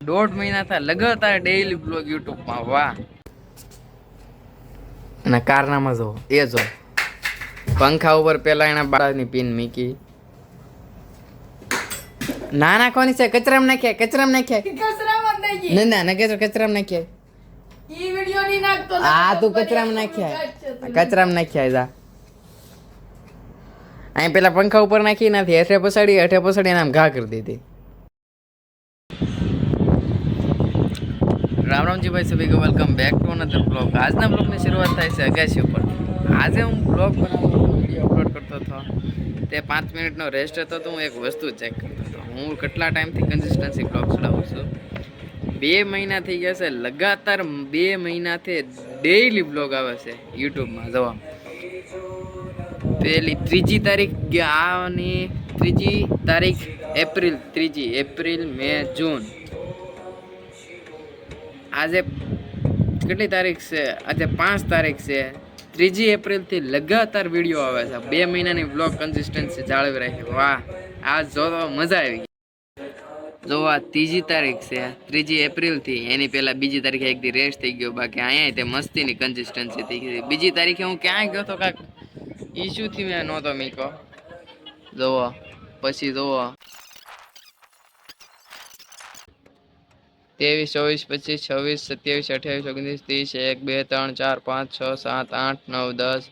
દોઢ મહિના થયા લગાતાર ડેઈલી બ્લોગ યુટ્યુબ માં. વાહ. અને કારનામાં જો એ જો પંખા ઉપર પેલા એના બાળાની પિન મૂકી. ના નાખવાની છે, કચરામાં નાખ્યા, કચરામાં નાખ્યા. ના ના કચરામાં નાખ્યા. ઈ વિડિયો ની નાખતો. આ તું કચરામાં નાખ્યા, કચરામાં નાખ્યા. જા અહીં પેલા પંખા ઉપર નાખી નથી, હેઠે પછાડી આમ ઘા કરી દીધી. રામ રામજી ભાઈ સભી को welcome back to another blog. આજના બ્લોગની શરૂઆત થાય છે અગાસી ઉપર. આજે હું બ્લોગ બનાવતો વિડીયો અપલોડ કરતો હતો, તે 5 મિનિટનો રેસ્ટ હતો તો હું એક વસ્તુ ચેક કરતો હતો. હું કેટલા ટાઈમથી કન્સિસ્ટન્સી બ્લોગ ચડાવું છું. 2 મહિના થઈ ગયા છે લગાતાર. 2 મહિનાથી ડેઈલી બ્લોગ આવે છે યુટ્યુબમાં. જવા પેલી 3જી તારીખ આની 3જી તારીખ એપ્રિલ, 3જી એપ્રિલ, મે, જૂન. આજે કેટલી તારીખ છે? આજે 5 તારીખ છે. 3જી એપ્રિલથી લગાતાર વિડીયો આવે છે. 2 મહિનાની બ્લોગ કન્સિસ્ટન્સી જાળવી રાખી. વાહ, આજ જોવા મજા આવી ગઈ. જો આ 3જી તારીખ છે, 3જી એપ્રિલથી. એની પહેલાં 2જી તારીખે એક દી રેસ્ટ થઈ ગયો. બાકી અહીંયા તે મસ્તીની કન્સિસ્ટન્સી થઈ ગઈ. 2જી તારીખે હું ક્યાં ગયો તો કાંઈક ઇસ્યુથી મેં નહોતો મીકો. જોવો પછી જોવો 23, 24, 25, 26, 27, 28, 29, 30, 1, 2, 3, 4, 5, 6, 7, 8, 9, 10,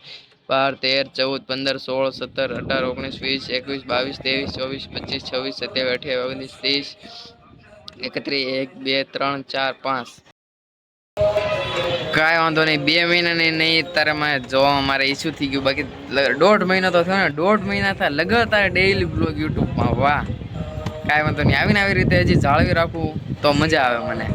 12, 13, 14, 15, 16, 17, 18, 19, 20, 21, 22, 23, 24, 25, 26, 27, 28, 29, 30, 31, 1, 2, 3, 4, 5. કાંઈ વાંધો નહીં. 2 મહિનાની નહીં તારે મારે જોવામાં મારે ઇસ્યુ થઈ ગયું. બાકી 1.5 મહિનો તો થયો ને. 1.5 મહિના થયા લગાતાર ડેઈલી બ્લોગ યુટ્યુબમાં. વાહ, કાંઈ વાંધો નહીં. આવીને આવી રીતે હજી જાળવી રાખવું તો મજા આવે મને.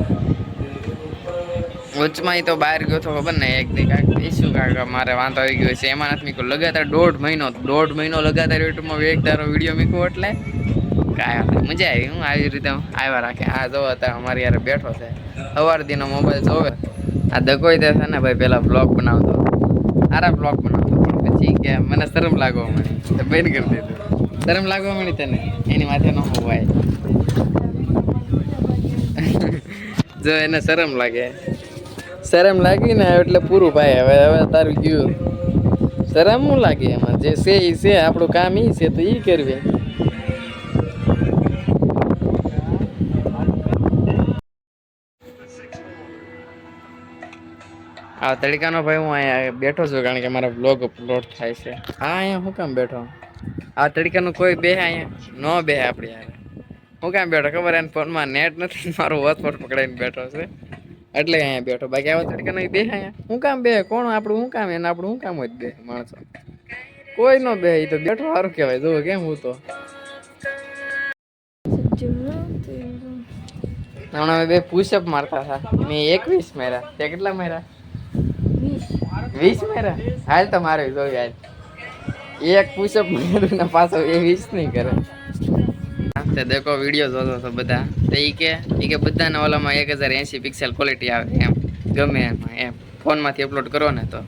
વચમાં તો બહાર ગયો તો ખબર ને એક દી કાંઈક ઇસ્યુ કાંઈક મારે વાંધો આવી ગયો છે, એમાં નથી મીકો. લગાતાર 1.5 મહિનો લગાતાર યુટ્યુબમાં એક ધારો વિડીયો મીકો એટલે કાંઈ વાંધો મજા આવી. હું આવી રીતે આવ્યા રાખે. આ જો અત્યારે અમારી યાર બેઠો છે, સવાર દીનો મોબાઈલ જોવે. આ દકોઈ દે છે ને ભાઈ, પેલા બ્લોગ બનાવતો, સારા બ્લોગ બનાવતો, પણ પછી કે મને શરમ લાગવા મળી તો બંધ કરી દીધું. શરમ લાગવા મળી તને, એની માથે ન હોવાય. જો એને શરમ લાગે, શરમ લાગી ને એટલે પૂરું ભાઈ. હવે તારું ગયું. શરમ શું લાગે એમાં? જે છે એ છે, આપણું કામ એ છે તો એ કરવી. આ તડકાનો ભાઈ હું અહીંયા બેઠો છું કારણ કે મારા બ્લોગ અપલોડ થાય છે. હા, અહીંયા હું કામ બેઠો? આ તડકાનું કોઈ બેહે અહીંયા ન બેહે આપણી યાર. હું કામ બેઠો ખબર? એને ફોનમાં નેટ નથી, મારું હોટસ્પોટ પકડાઈને બેઠો છે એટલે અહીંયા બેઠો. બાકી આવા તડકાનો બે અહીંયા હું કામ બે? કોણ આપણું શું કામ? એને આપણું શું કામ હોય બે માણસો? કોઈ ન બે. એ તો બેઠો સારું કહેવાય. જોવો કેમ હું તો હમણાં બે પુશઅપ મારતા હતા. મેં 21 માર્યા. તે કેટલા માર્યા? 20 માર્યા. હાલ તો મારે જોઈ હાલ. એક પુશઅપ માર્યું ને પાછો એ 20 નહીં કરે. તે દેખો વિડીયો જોતો હતો બધા. તો એ કે બધાના ઓલામાં 1080 પિક્સેલ ક્વોલિટી આવે એમ, ગમે એમાં એમ ફોનમાંથી અપલોડ કરો ને તો.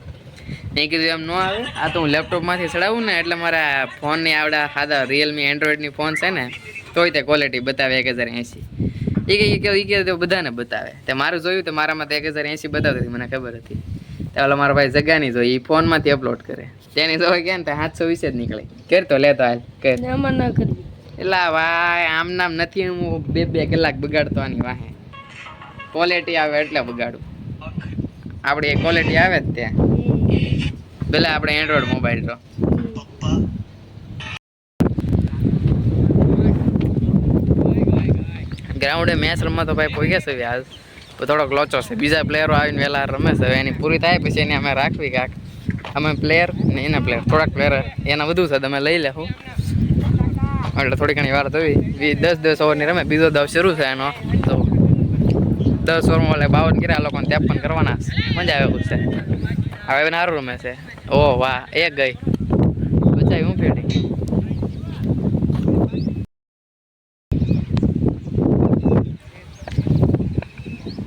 મેં કીધું એમ ન આવે. આ તો હું લેપટોપમાંથી ચડાવું ને એટલે મારા ફોનની આવડા સાદા રિયલમી એન્ડ્રોઈડની ફોન છે ને તોય તે ક્વોલિટી બતાવે 1080. એ કે બધાને બતાવે. તે મારું જોયું તો મારામાં તો 1080 બતાવતી હતી, મને ખબર હતી. તો ઓલા મારા ભાઈ જગાની જોઈ, એ ફોનમાંથી અપલોડ કરે. તેની જોઈ કે ને 720 જ નીકળે. કરતો લેતો હાલ કર. એટલે ભાઈ આમ નામ નથી. હું 2 કલાક બગાડતો આની વાહે. ક્વોલિટી આવે એટલે બગાડું. આપણી ક્વોલિટી આવે જ ત્યાં પેલા આપણે એન્ડ્રોઈડ મોબાઈલ તો ગ્રાઉન્ડે મેચ રમવા તો ભાઈ પોઈ ગયા છે આજ. થોડોક લોચો છે. બીજા પ્લેયરો આવીને વહેલા રમે છે. એની પૂરી થાય પછી એને અમે રાખવી કાંક. અમે પ્લેયર ને એના પ્લેયર, થોડાક પ્લેયર એના વધુ છે તમે લઈ લેવું એટલે થોડી ઘણી વાર થવી. 10 ઓવરની રમે. બીજો દાવ શરૂ છે એનો. તો 10 ઓવરમાં એટલે 52 કર્યા. લોકોને 53 કરવાના. મજા આવે એવું છે. હવે એને સારું રમે છે. ઓહ વાહ, એક ગઈ બચાવી. હું ફેટી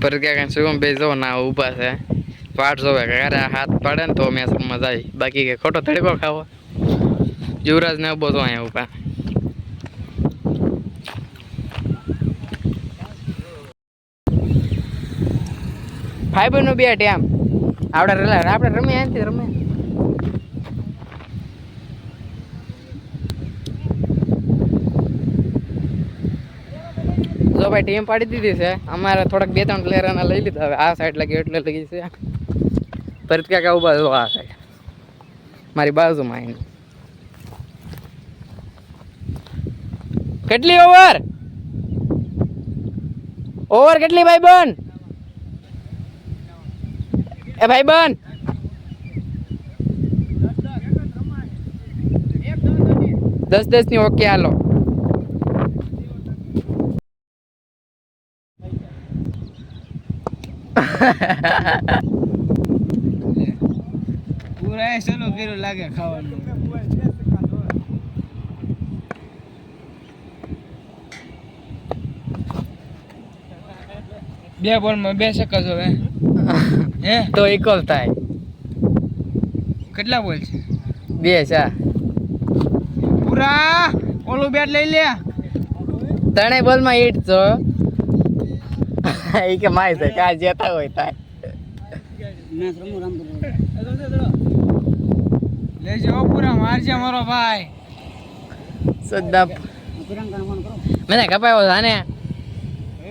પર ક્યાં શું બે જો ના ઊભા છે. પાઠ જોવે ક્યારે હાથ પાડે ને તો મેચ રમવા જાય. બાકી કે ખોટો તડકો ખાવો. યુવરાજ ને બહુ અહીંયા ઊભા. ફાઈબર નું બેટ એમ આપણે રમીએ એમથી રમે. જો ભાઈ ટીમ પાડી દીધી છે અમારે થોડાક 2-3 પ્લેયર લઈ લીધા હવે આ સાઈડ લાગી એટલે લગી છે ભરત કાકા ઉભા જો આ સાઈડ મારી બાજુમાં આવીને. કેટલી ઓવર કેટલી ભાઈ બન એ ભાઈ બન 10-10 ની ઓકે હાલો. પૂરા ચલો કર્યું લાગે ખાવાનું. 2 બોલમાં 2 છક્કા જોવે હે તો ઇક્વલ થાય. કેટલા બોલ છે? 2 છે. પૂરા ઓલું બેટ લઈ લે. 3 બોલમાં 8 છો. ઈ કે માય છે કા જેતા હોય થાય. મેચ રમુ રામપુર લેજે ઓ પૂરા મારજે મારો ભાઈ. સદ્દા મને કપાયો જાને.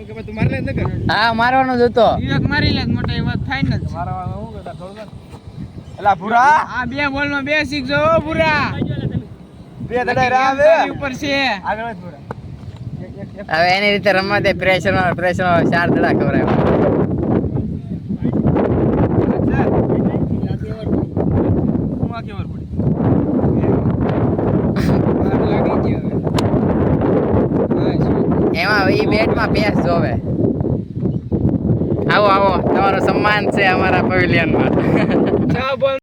કે તું માર લે ન કર. હા મારવાનો જ હતો. એક મારી લે મોટા એ વાત થાય ને મારવાનો હું કહેતા થોડું એલા પૂરા આ 2 બોલમાં 2 શીખજો ઓ પૂરા. 2 દડા રાવે ઉપર છે આગળ જ પૂરા. હવે એની રીતે રમવા દે. પ્રેશર 4 દડા ખવરાય. એમાં એ બેટમાં પેસ જોવે. આવો તમારો સન્માન છે અમારા પેવિલિયનમાં. 6 બોલ